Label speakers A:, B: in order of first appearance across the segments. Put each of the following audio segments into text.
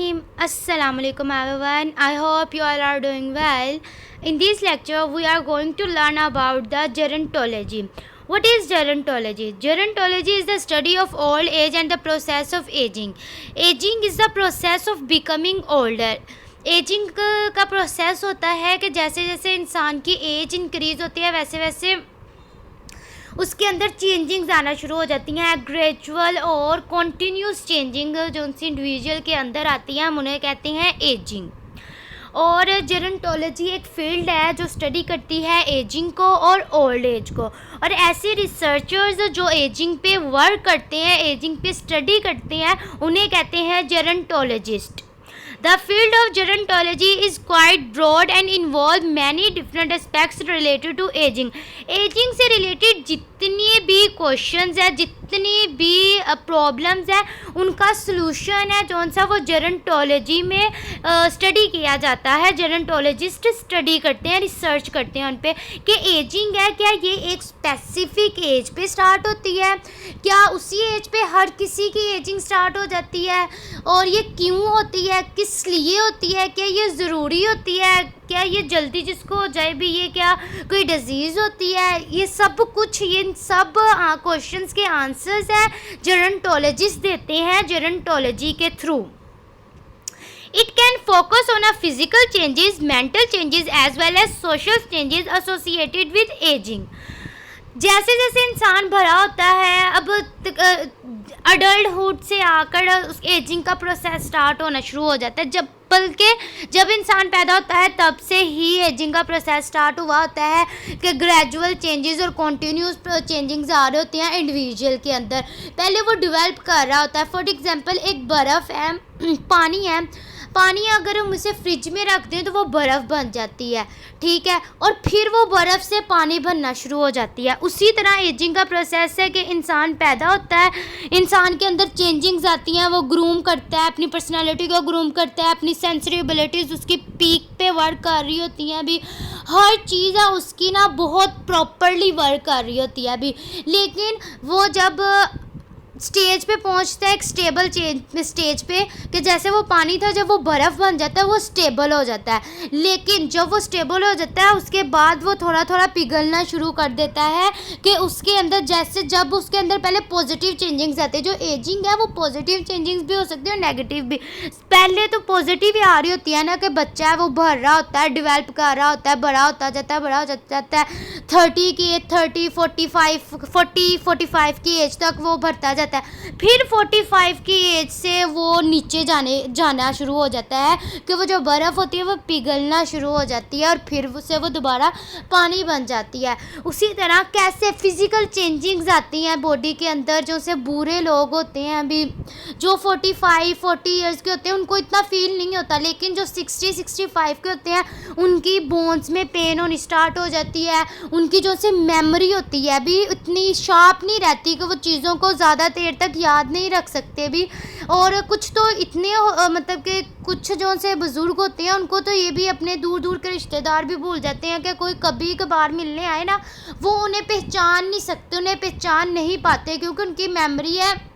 A: Bismillahirrahmanirrahim. Assalamu alaikum everyone. I hope you all are doing well. In this lecture, we are going to learn about the gerontology. What is gerontology? Gerontology is the study of old age and the process of aging. Aging is the process of becoming older. Ageing का process होता है कि जैसे जैसे इंसान की as increase होती है वैसे वैसे उसके अंदर चेंजिंग्स आना शुरू हो जाती हैं. ग्रेजुअल और कॉन्टीन्यूस चेंजिंग जो उनसे इंडिविजुअल के अंदर आती हैं हम उन्हें कहते हैं एजिंग. और जेरोंटोलॉजी एक फील्ड है जो स्टडी करती है एजिंग को और ओल्ड एज को. और ऐसे रिसर्चर्स जो एजिंग पे वर्क करते हैं, एजिंग पे स्टडी करते हैं, उन्हें कहते हैं जेरोंटोलॉजिस्ट. The field of gerontology is quite broad and involves many different aspects related to aging. Aging से related जितनी भी क्वेश्चंस है, जितनी भी प्रॉब्लम्स है, उनका सलूशन है जो सा वो जेरोंटोलॉजी में स्टडी किया जाता है. जेरोंटोलॉजिस्ट स्टडी करते हैं, रिसर्च करते हैं उन पे कि एजिंग है क्या ये एक स्पेसिफिक एज पे स्टार्ट होती है, क्या उसी एज पे हर किसी की एजिंग स्टार्ट हो जाती है, और ये क्यों होती है, किस लिए होती है, क्या ये ज़रूरी होती है, क्या ये जल्दी जिसको हो जाए भी ये क्या कोई डिजीज़ होती है. ये सब कुछ, ये सब क्वेश्चंस के आंसर्स हैं जेरोंटोलॉजिस्ट देते हैं जेरोंटोलॉजी के through. It can focus on a physical changes, mental changes as well as social changes associated with aging. जैसे जैसे इंसान बड़ा होता है, अब अडल्टहुड से आकर उस एजिंग का प्रोसेस स्टार्ट होना शुरू हो जाता है. बल्कि जब इंसान पैदा होता है तब से ही एजिंग का प्रोसेस स्टार्ट हुआ होता है कि ग्रेजुअल चेंजेस और कॉन्टीन्यूस चेंजिंग्स आ रहे होते हैं इंडिविजुअल के अंदर. पहले वो डेवलप कर रहा होता है. फॉर एग्जांपल एक बर्फ़ है, पानी है, पानी अगर हम उसे फ्रिज में रख दें तो वो बर्फ़ बन जाती है, ठीक है, और फिर वो बर्फ़ से पानी बनना शुरू हो जाती है. उसी तरह एजिंग का प्रोसेस है कि इंसान पैदा होता है, इंसान के अंदर चेंजिंग्स आती हैं, वो ग्रूम करता है, अपनी पर्सनालिटी को ग्रूम करता है, अपनी सेंसरी एबिलिटीज़ उसकी पीक पे वर्क कर रही होती हैं अभी, हर चीज़ है उसकी ना बहुत प्रॉपरली वर्क कर रही होती है अभी. लेकिन वो जब स्टेज पे पहुंचता है, एक स्टेबल स्टेज पे, कि जैसे वो पानी था जब वो बर्फ़ बन जाता है वो स्टेबल हो जाता है. लेकिन जब वो स्टेबल हो जाता है उसके बाद वो थोड़ा थोड़ा पिघलना शुरू कर देता है कि उसके अंदर जैसे जब उसके अंदर पहले पॉजिटिव चेंजिंग्स आते हैं. जो एजिंग है वो पॉजिटिव चेंजिंग्स भी हो सकती है और नेगेटिव भी. पहले तो पॉजिटिव ही आ रही होती है ना कि बच्चा है वो बढ़ रहा होता है, डेवलप कर रहा होता है, बड़ा होता जाता है, बड़ा हो जाता है, 30 की एज, 30, 45 की एज तक वो बढ़ता जाता है. फिर 45 की एज से वो नीचे जाना शुरू हो जाता है कि वो जो बर्फ़ होती है वो पिघलना शुरू हो जाती है और फिर उससे वो दोबारा पानी बन जाती है. उसी तरह कैसे फ़िज़िकल चेंजिंग्स आती हैं बॉडी के अंदर. जो से बूढ़े लोग होते हैं अभी जो 40 ईयर्स के होते हैं उनको इतना फील नहीं होता, लेकिन जो 60-65 के होते हैं उनकी बोन्स में पेन होनी स्टार्ट हो जाती है. उनकी जो से मेमोरी होती है अभी इतनी शार्प नहीं रहती कि वो चीज़ों को ज़्यादा देर तक याद नहीं रख सकते भी. और कुछ तो इतने मतलब कि कुछ जो से बुज़ुर्ग होते हैं उनको तो ये भी अपने दूर दूर के रिश्तेदार भी भूल जाते हैं कि कोई कभी कभार मिलने आए ना वो उन्हें पहचान नहीं सकते, उन्हें पहचान नहीं पाते, क्योंकि उनकी मेमोरी है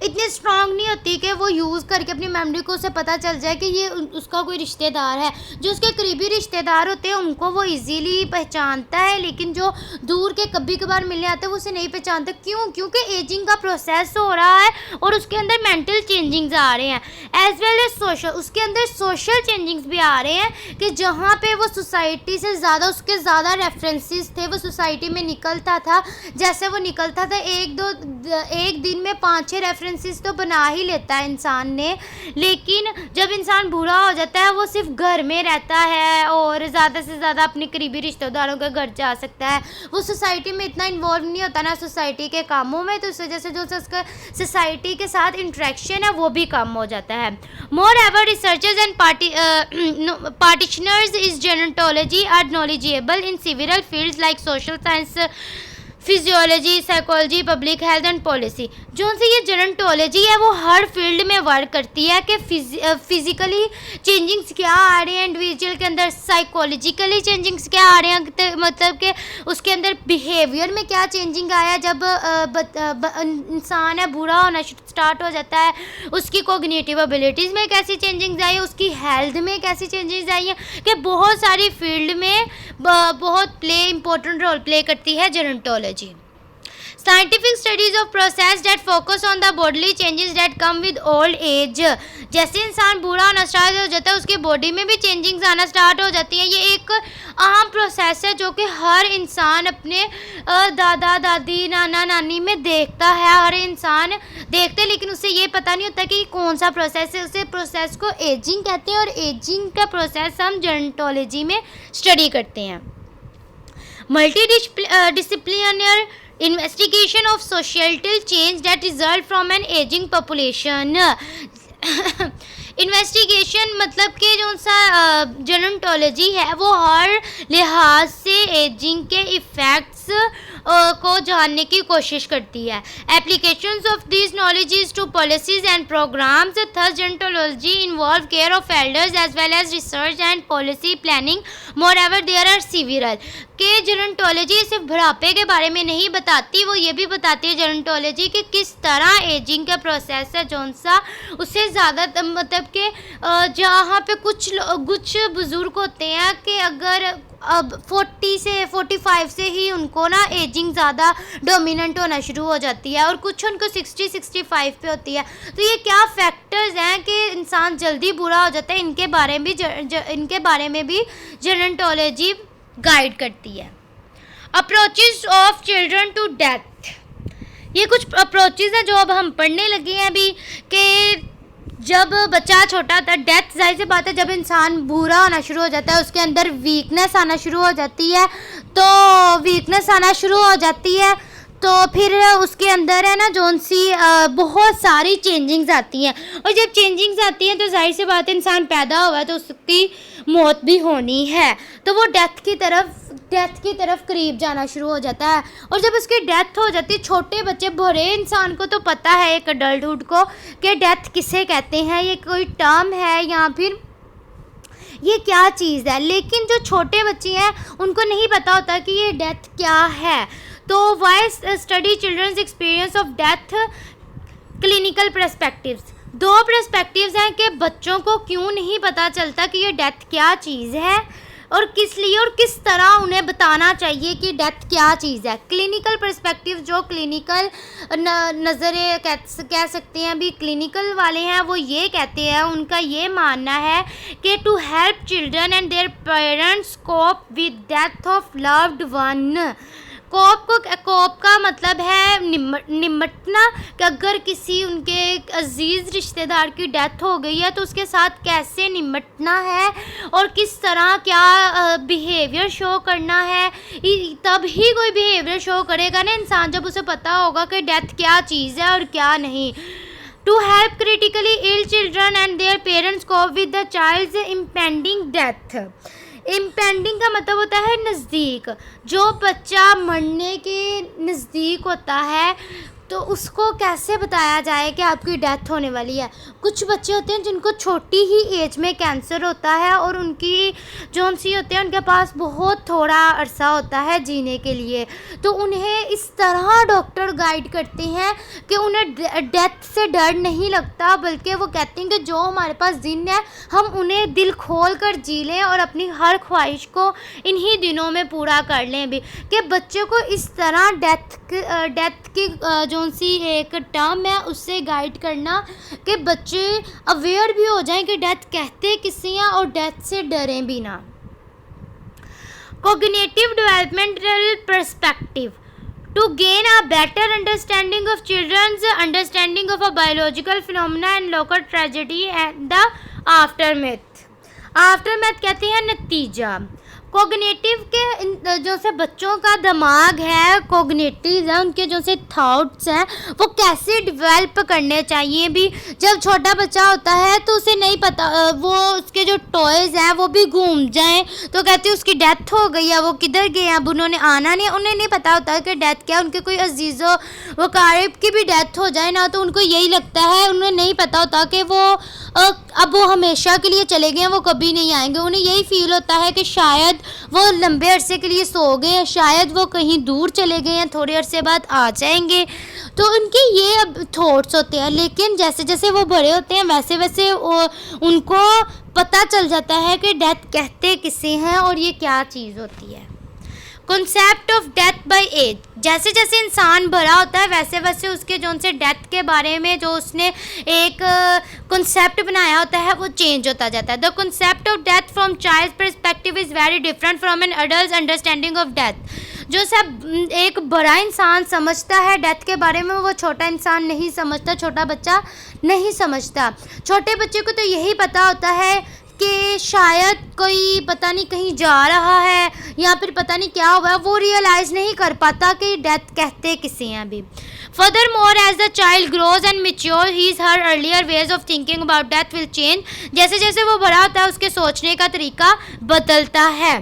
A: इतनी स्ट्रांग नहीं होती कि वो यूज़ करके अपनी मेमोरी को उसे पता चल जाए कि ये उसका कोई रिश्तेदार है. जो उसके करीबी रिश्तेदार होते हैं उनको वो इजीली पहचानता है, लेकिन जो दूर के कभी कभार मिलने आते हैं वो उसे नहीं पहचानते. क्यों? क्योंकि एजिंग का प्रोसेस हो रहा है और उसके अंदर मेंटल चेंजिंग्स आ रहे हैं एज वेल एज सोशल. उसके अंदर सोशल चेंजिंग्स भी आ रहे हैं कि जहाँ पे वो सोसाइटी से ज़्यादा उसके ज़्यादा रेफरेंसेस थे, वो सोसाइटी में निकलता था, जैसे वो निकलता था एक दिन में 5-6 रेफरेंसेस तो बना ही लेता है इंसान ने. लेकिन जब इंसान बूढ़ा हो जाता है वो सिर्फ घर में रहता है और ज़्यादा से ज़्यादा अपने करीबी रिश्तेदारों के घर जा सकता है. वो सोसाइटी में इतना इन्वॉल्व नहीं होता ना सोसाइटी के कामों में, तो इस वजह से जो उसका सोसाइटी के साथ इंट्रैक्शन है वो भी कम हो जाता है. Moreover researchers and practitioners is gerontology are knowledgeable in several fields like social science, physiology, psychology, public health and policy. जो से ये जेरोंटोलॉजी है वो हर फील्ड में वर्क करती है कि फिजिकली चेंजिंग्स क्या आ रहे हैं इंडिविजुअल के अंदर, साइकोलॉजिकली चेंजिंग्स क्या आ रहे हैं, मतलब कि उसके अंदर बिहेवियर में क्या चेंजिंग आया जब इंसान है बुरा होना स्टार्ट हो जाता है, उसकी कोग्निटिव एबिलिटीज़ में कैसी चेंजिंग्स आई है, उसकी हेल्थ में कैसी चेंजेस आई हैं, कि बहुत सारी फील्ड में बहुत इंपॉर्टेंट रोल प्ले करती है gerontology. Scientific studies of process that focus on the bodily changes that come with old age. जैसे इंसान बूढ़ा होना स्टार्ट हो जाता है उसकी बॉडी में भी चेंजिंग्स आना स्टार्ट हो जाती हैं। ये एक अहम प्रोसेस है जो कि हर इंसान अपने दादा दादी नाना नानी में देखता है, हर इंसान देखते हैं, लेकिन उसे ये पता नहीं होता कि कौन सा प्रोसेस है। उसे प्रोसेस को एजिंग कहते हैं और एजिंग का प्रोसेस हम जेरोंटोलॉजी में स्टडी करते हैं। Multi disciplinary investigation of societal change that result from an aging population। Investigation मतलब कि जो सा जेरोंटोलॉजी है वो हर लिहाज से एजिंग के इफ़ेक्ट्स को जानने की कोशिश करती है। Applications of this knowledge to policies and programmes. Thus gerontology involve care of elders as well as research and policy planning. Moreover there are several कि जेरोंटोलॉजी सिर्फ बुढ़ापे के बारे में नहीं बताती, वो ये भी बताती है जेरोंटोलॉजी कि किस तरह एजिंग का प्रोसेस है जौन सा उससे ज़्यादा मतलब कि जहाँ पे कुछ बुज़ुर्ग होते हैं कि अगर अब 40 से 45 से ही उनको ना एजिंग ज़्यादा डोमिनेंट होना शुरू हो जाती है और कुछ उनको 60-65 पे होती है। तो ये क्या फैक्टर्स हैं कि इंसान जल्दी बुरा हो जाता है, इनके बारे में भी जेरोंटोलॉजी गाइड करती है। Approaches of children to death. ये कुछ अप्रोचेस हैं जो अब हम पढ़ने लगे हैं अभी कि जब बच्चा छोटा था, डेथ जाहिर सी बात है जब इंसान बुरा होना शुरू हो जाता है उसके अंदर वीकनेस आना शुरू हो जाती है, तो फिर उसके अंदर है ना जोन सी बहुत सारी चेंजिंग्स आती हैं। और जब चेंजिंग्स आती हैं तो जाहिर सी बात है इंसान पैदा हुआ है तो उसकी मौत भी होनी है, तो वो डेथ की तरफ करीब जाना शुरू हो जाता है। और जब उसकी डेथ हो जाती है, छोटे बच्चे बड़े इंसान को तो पता है एक अडल्टहुड को कि डेथ किसे कहते हैं, ये कोई टर्म है या फिर ये क्या चीज़ है, लेकिन जो छोटे बच्चे हैं उनको नहीं पता होता कि ये डेथ क्या है। तो why study children's experience of death. Clinical perspectives. दो पर्सपेक्टिव्स हैं कि बच्चों को क्यों नहीं पता चलता कि ये डेथ क्या चीज़ है और किस लिए और किस तरह उन्हें बताना चाहिए कि डेथ क्या चीज़ है। क्लिनिकल पर्सपेक्टिव जो क्लिनिकल नज़रे कह सकते हैं, अभी क्लिनिकल वाले हैं वो ये कहते हैं, उनका ये मानना है कि to help children and their parents cope with death of loved one. Cope का मतलब है निमटना, कि अगर किसी उनके अजीज़ रिश्तेदार की डेथ हो गई है तो उसके साथ कैसे निमटना है और किस तरह क्या बिहेवियर शो करना है। तब ही कोई बिहेवियर शो करेगा ना इंसान जब उसे पता होगा कि डेथ क्या चीज़ है और क्या नहीं। To help critically ill children and their parents cope with the child's impending death. Impending का मतलब होता है नज़दीक, जो बच्चा मरने के नज़दीक होता है तो उसको कैसे बताया जाए कि आपकी डेथ होने वाली है। कुछ बच्चे होते हैं जिनको छोटी ही एज में कैंसर होता है और उनकी जोन सी होते हैं उनके पास बहुत थोड़ा अरसा होता है जीने के लिए, तो उन्हें इस तरह डॉक्टर गाइड करते हैं कि उन्हें डेथ से डर नहीं लगता, बल्कि वो कहते हैं कि जो हमारे पास दिन है हम उन्हें दिल खोल कर जी लें और अपनी हर ख्वाहिश को इन्हीं दिनों में पूरा कर लें भी। कि बच्चों को इस तरह डेथ की जोन सी एक टर्म है उससे गाइड करना कि बच्चे अवेयर भी हो जाएं कि डेथ कहते किसे हैं और डेथ से डरें भी ना। Cognitive developmental perspective. To gain a better understanding of children's understanding of a biological phenomena and local tragedy and the aftermath। Aftermath कहते हैं नतीजा। कोग्निटिव के जो से बच्चों का दिमाग है, कोग्निटिव है, उनके जो से थॉट्स हैं वो कैसे डेवलप करने चाहिए। भी जब छोटा बच्चा होता है तो उसे नहीं पता, वो उसके जो टॉयज़ हैं वो भी घूम जाएं तो कहते हैं उसकी डेथ हो गई है, वो किधर गए, अब उन्होंने आना नहीं, उन्हें नहीं पता होता कि डेथ क्या, उनके कोई अजीज़ो वो कारिब की भी डेथ हो जाए ना तो उनको यही लगता है, उन्हें नहीं पता होता कि वो अब वो हमेशा के लिए चले गए हैं, वो कभी नहीं आएंगे। उन्हें यही फील होता है कि शायद वो लंबे अरसे के लिए सो गए हैं, शायद वो कहीं दूर चले गए हैं, थोड़े अरसे बाद आ जाएंगे। तो उनके ये अब थॉट्स होते हैं, लेकिन जैसे जैसे वो बड़े होते हैं वैसे वैसे उनको पता चल जाता है कि डेथ कहते किसे हैं और ये क्या चीज़ होती है। Concept of death by age, जैसे जैसे इंसान बड़ा होता है वैसे वैसे उसके जो उनसे डेथ के बारे में जो उसने एक कॉन्सेप्ट बनाया होता है वो चेंज होता जाता है। The concept of death from child perspective is very different from an adult understanding of death. जो सब एक बड़ा इंसान समझता है डेथ के बारे में वो छोटा इंसान नहीं समझता, छोटा बच्चा नहीं समझता। छोटे बच्चे को तो यही पता होता है कि शायद कोई पता नहीं कहीं जा रहा है या फिर पता नहीं क्या हुआ है, वो रियलाइज़ नहीं कर पाता कि डेथ कहते किसे हैं अभी। Furthermore, as the child grows and matures, his her earlier ways of thinking about death will change. जैसे जैसे वो बड़ा होता है उसके सोचने का तरीका बदलता है।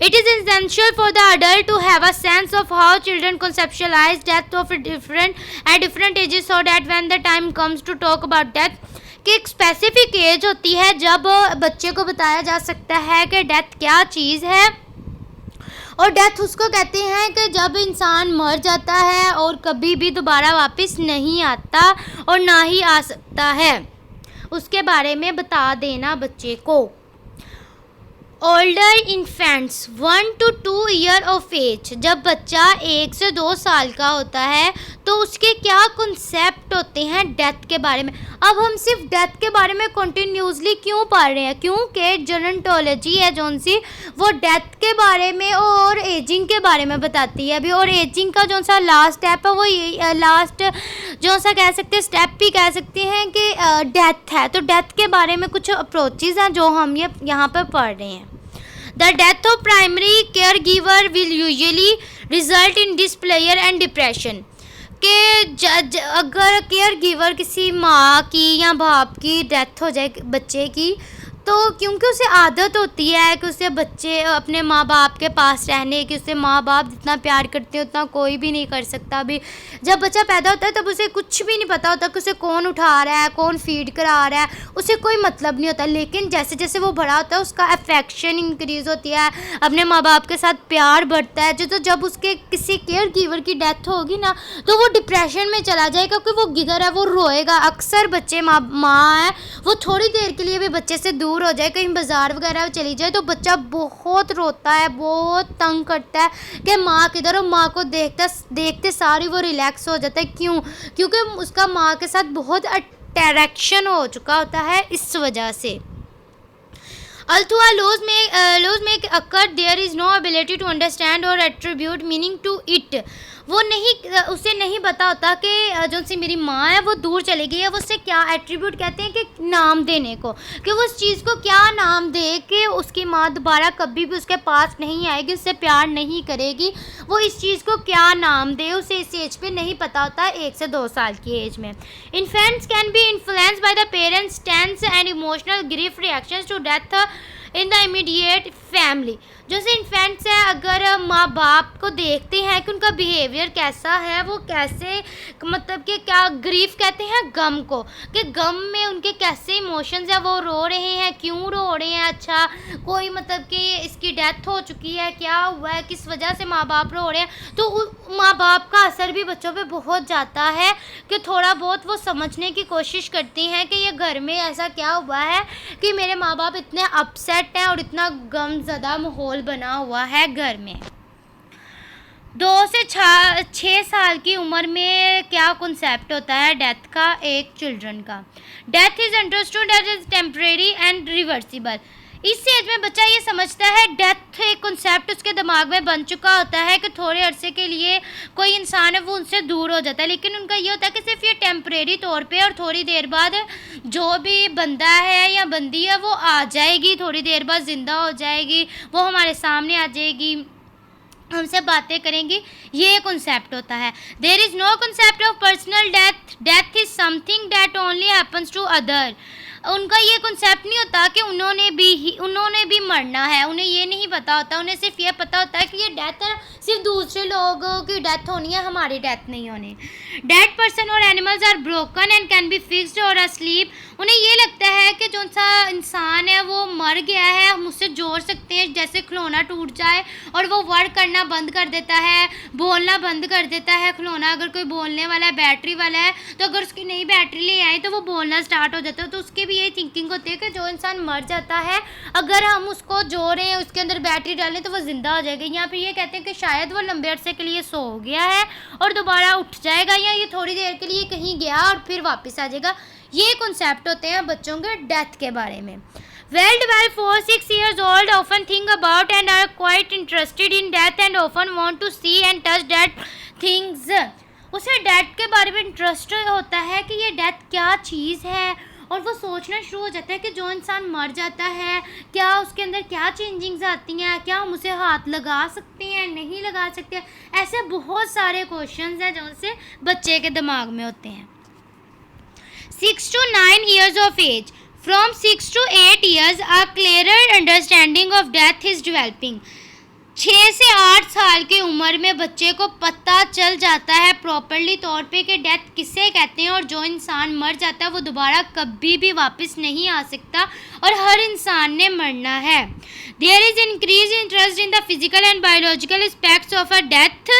A: It is essential for the adult to have a sense of how children conceptualize death of different ages so that when the time comes to talk about death, कि एक स्पेसिफिक एज होती है जब बच्चे को बताया जा सकता है कि डेथ क्या चीज़ है। और डेथ उसको कहते हैं कि जब इंसान मर जाता है और कभी भी दोबारा वापस नहीं आता और ना ही आ सकता है, उसके बारे में बता देना बच्चे को। Older infants 1 to 2 year of age, जब बच्चा 1 से 2 साल का होता है तो उसके क्या कॉन्सेप्ट होते हैं डेथ के बारे में। अब हम सिर्फ डेथ के बारे में कंटिन्यूसली क्यों पढ़ रहे हैं, क्योंकि जेरोंटोलॉजी है जो सी वो डेथ के बारे में और एजिंग के बारे में बताती है अभी। और एजिंग का जो सा लास्ट स्टेप है वो ये लास्ट जो सा कह सकते हैं स्टेप भी कह सकते हैं कि डेथ है। तो डेथ के बारे में कुछ अप्रोचेज़ हैं जो हम ये यहाँ पर पढ़ रहे हैं। The death of primary caregiver will usually result in despair and depression. कि अगर केयर गिवर किसी माँ की या बाप की डेथ हो जाए बच्चे की, तो क्योंकि उसे आदत होती है कि उसे बच्चे अपने माँ बाप के पास रहने की, उसे माँ बाप जितना प्यार करते हैं उतना कोई भी नहीं कर सकता। अभी जब बच्चा पैदा होता है तब उसे कुछ भी नहीं पता होता कि उसे कौन उठा रहा है, कौन फीड करा रहा है, उसे कोई मतलब नहीं होता। लेकिन जैसे जैसे वो बड़ा होता है उसका अफेक्शन इंक्रीज़ होती है, अपने माँ बाप के साथ प्यार बढ़ता है। तो जब उसके किसी केयर गिवर की डेथ होगी ना तो वो डिप्रेशन में चला जाएगा, क्योंकि वो गिगर है, वो रोएगा। अक्सर बच्चे माँ है वो थोड़ी देर के लिए भी बच्चे से दूर हो जाए, कहीं बाजार वगैरह चली जाए तो बच्चा बहुत रोता है, बहुत तंग करता है कि माँ किधर। और माँ को देखते देखते सारी वो रिलैक्स हो जाता है। क्यों? क्योंकि उसका माँ के साथ बहुत अट्रैक्शन हो चुका होता है इस वजह से। Although a loss may occur, there is no ability to understand or attribute meaning to it. वो नहीं, उसे नहीं पता होता कि जो सी मेरी माँ है वो दूर चली गई है, वो उससे क्या एट्रीब्यूट कहते हैं कि नाम देने को, कि वो उस चीज़ को क्या नाम दे कि उसकी माँ दोबारा कभी भी उसके पास नहीं आएगी, उससे प्यार नहीं करेगी। वो इस चीज़ को क्या नाम दे उसे इस एज पे नहीं पता होता 1 से 2 साल की एज में। Infants can be influenced by the parents tense and emotional grief reactions to death in the immediate family. जैसे इन्फेंट्स हैं, अगर माँ बाप को देखते हैं कि उनका बिहेवियर कैसा है, वो कैसे मतलब कि क्या ग्रीफ कहते हैं गम को, कि गम में उनके कैसे इमोशंस हैं, वो रो रहे हैं, क्यों रो रहे हैं, अच्छा कोई मतलब कि इसकी डेथ हो चुकी है, क्या हुआ है, किस वजह से माँ बाप रो रहे हैं, तो माँ बाप का असर भी बच्चों पे बहुत जाता है कि थोड़ा बहुत वो समझने की कोशिश करती हैं कि ये घर में ऐसा क्या हुआ है कि मेरे माँ बाप इतने अपसेट हैं और इतना गमज़दा माहौल बना हुआ है घर में। 2 से 6 साल की उम्र में क्या कॉन्सेप्ट होता है डेथ का एक चिल्ड्रन का? Death is understood as temporary and reversible. इस एज में बच्चा ये समझता है डेथ एक कॉन्सेप्ट उसके दिमाग में बन चुका होता है कि थोड़े अरसे के लिए कोई इंसान है वो उनसे दूर हो जाता है, लेकिन उनका ये होता है कि सिर्फ ये टेम्परेरी तौर पे, और थोड़ी देर बाद जो भी बंदा है या बंदी है वो आ जाएगी, थोड़ी देर बाद ज़िंदा हो जाएगी, वो हमारे सामने आ जाएगी, हमसे बातें करेंगी। ये कॉन्सेप्ट होता है। There is no concept of personal death. Death is something that only happens to other. उनका ये कॉन्सेप्ट नहीं होता कि उन्होंने भी मरना है, उन्हें ये नहीं पता होता, उन्हें सिर्फ ये पता होता है कि ये डेथ है, सिर्फ दूसरे लोगों की डेथ होनी है, हमारी डेथ नहीं होनी। डेड पर्सन और animals are broken and can be fixed और अस्लीप। उन्हें ये लगता है कि जो सा इंसान है वो मर गया है, हम उससे जोड़ सकते हैं, जैसे खिलौना टूट जाए और वो वर्क करना बंद कर देता है, बोलना बंद कर देता है। खिलौना अगर कोई बोलने वाला है, बैटरी वाला है, तो अगर उसकी नई बैटरी ले आए तो वो बोलना स्टार्ट हो जाता है। तो उसके भी यही थिंकिंग होती है कि जो इंसान मर जाता है, अगर हम उसको जोड़ें, उसके अंदर बैटरी डालें तो वो ज़िंदा हो जाएगा। या फिर ये कहते हैं कि शायद वो लंबे अरसे के लिए सो गया है और दोबारा उठ जाएगा, या ये थोड़ी देर के लिए कहीं गया और फिर वापस आ जाएगा। ये कॉन्सेप्ट होते हैं बच्चों के डेथ के बारे में। Well, 12, 4, 6 years old often think about and are quite interested in death and often want to see and touch dead things. उसे डेथ के बारे में इंटरेस्ट होता है कि ये डेथ क्या चीज़ है, और वो सोचना शुरू हो जाता है कि जो इंसान मर जाता है क्या उसके अंदर क्या चेंजिंग्स आती हैं, क्या हम उसे हाथ लगा सकते हैं, नहीं लगा सकते। ऐसे बहुत सारे क्वेश्चंस हैं जो उनसे बच्चे के दिमाग में होते हैं। 6 to 9 years of age. From 6 to 8 years, a clearer understanding of death is developing. 6 से 8 साल की उम्र में बच्चे को पता चल जाता है प्रॉपरली तौर पे कि डेथ किसे कहते हैं, और जो इंसान मर जाता है वो दोबारा कभी भी वापस नहीं आ सकता, और हर इंसान ने मरना है। There is increase interest in the physical and biological aspects of a death.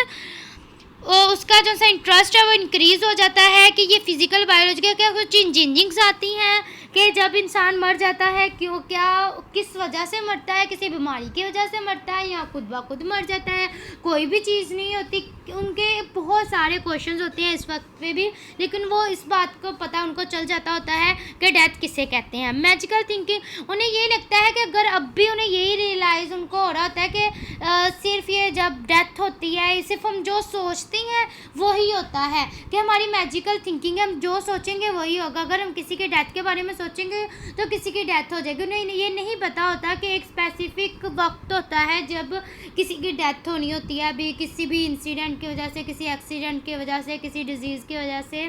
A: उसका जो सा इंटरेस्ट है वो इंक्रीज़ हो जाता है कि ये फिज़िकल बायोलॉजिकल क्या कुछ चेंजिंग्स आती हैं कि जब इंसान मर जाता है क्यों, क्या किस वजह से मरता है, किसी बीमारी की वजह से मरता है या खुद ब खुद मर जाता है, कोई भी चीज़ नहीं होती। उनके बहुत सारे क्वेश्चंस होते हैं इस वक्त पे भी, लेकिन वो इस बात को पता उनको चल जाता होता है कि डेथ किसे कहते हैं। मैजिकल थिंकिंग, उन्हें ये लगता है कि अगर अब भी उन्हें यही रियलाइज़ उनको हो रहा होता है कि सिर्फ ये जब डेथ होती है सिर्फ हम जो सोचते हैं वही होता है, कि हमारी मैजिकल थिंकिंग है, हम जो सोचेंगे वही होगा। अगर हम किसी के डेथ के बारे में सोचेंगे तो किसी की डेथ हो जाएगी। उन्हें ये नहीं पता होता कि एक स्पेसिफिक वक्त होता है जब किसी की डेथ होनी होती है, अभी किसी भी इंसिडेंट की वजह से, किसी एक्सीडेंट की वजह से, किसी डिजीज़ की वजह से।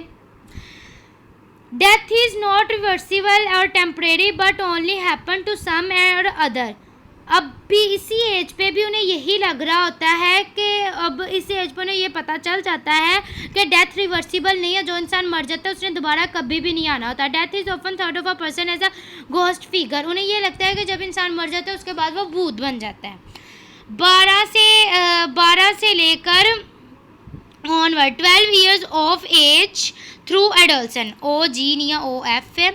A: डेथ इज़ नॉट रिवर्सिबल और temporary but only happen to some और अदर। अब भी इसी एज पे भी उन्हें यही लग रहा होता है कि अब इस एज पर उन्हें ये पता चल जाता है कि डेथ रिवर्सिबल नहीं है, जो इंसान मर जाता है उसने दोबारा कभी भी नहीं आना होता। Death is often thought of a person as a ghost figure. उन्हें ये लगता है कि जब इंसान मर जाता है उसके बाद वो भूत बन जाता है। 12 से लेकर onward 12 years of age through adolescence, OG नहीं है OF है,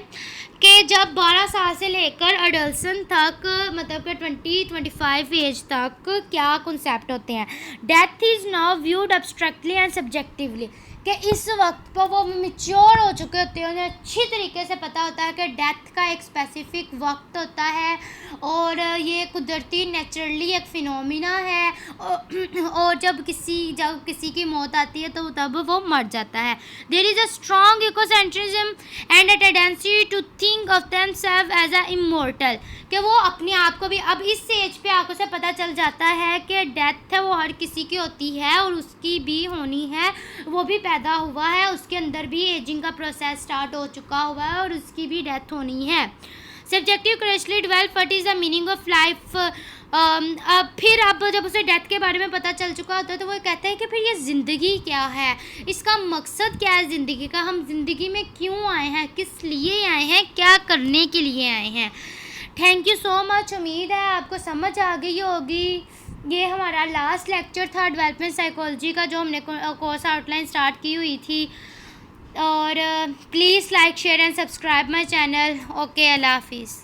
A: कि जब 12 साल से लेकर अडल्सन तक, मतलब कि 20-25 एज तक क्या कॉन्सेप्ट होते हैं। Death is now viewed abstractly and subjectively, कि इस वक्त पर वो मैच्योर हो चुके होते हैं, उन्हें अच्छी तरीके से पता होता है कि डेथ का एक स्पेसिफिक वक्त होता है और ये कुदरती नेचुरली एक फिनोमिना है, और जब किसी की मौत आती है तो तब वो मर जाता है। There is a strong egocentrism and a tendency to think of themself as a immortal, कि वो अपने आप को भी अब इस एज पे आंखों से पता चल जाता है कि डेथ है वो हर किसी की होती है और उसकी भी होनी है, वो भी पैदा हुआ है, उसके अंदर भी एजिंग का प्रोसेस स्टार्ट हो चुका हुआ है और उसकी भी डेथ होनी है। Subjective correctly develop what is the meaning of life. अब जब उसे डेथ के बारे में पता चल चुका होता है तो वो कहता है कि फिर ये ज़िंदगी क्या है, इसका मकसद क्या है ज़िंदगी का, हम ज़िंदगी में क्यों आए हैं, किस लिए आए हैं, क्या करने के लिए आए हैं। Thank you so much. उम्मीद है आपको समझ आ गई होगी। ये हमारा लास्ट लेक्चर था डेवलपमेंट साइकोलॉजी का, जो हमने कोर्स आउटलाइन स्टार्ट की हुई थी। और please like share and subscribe my channel. Okay, अल्लाह हाफिज़।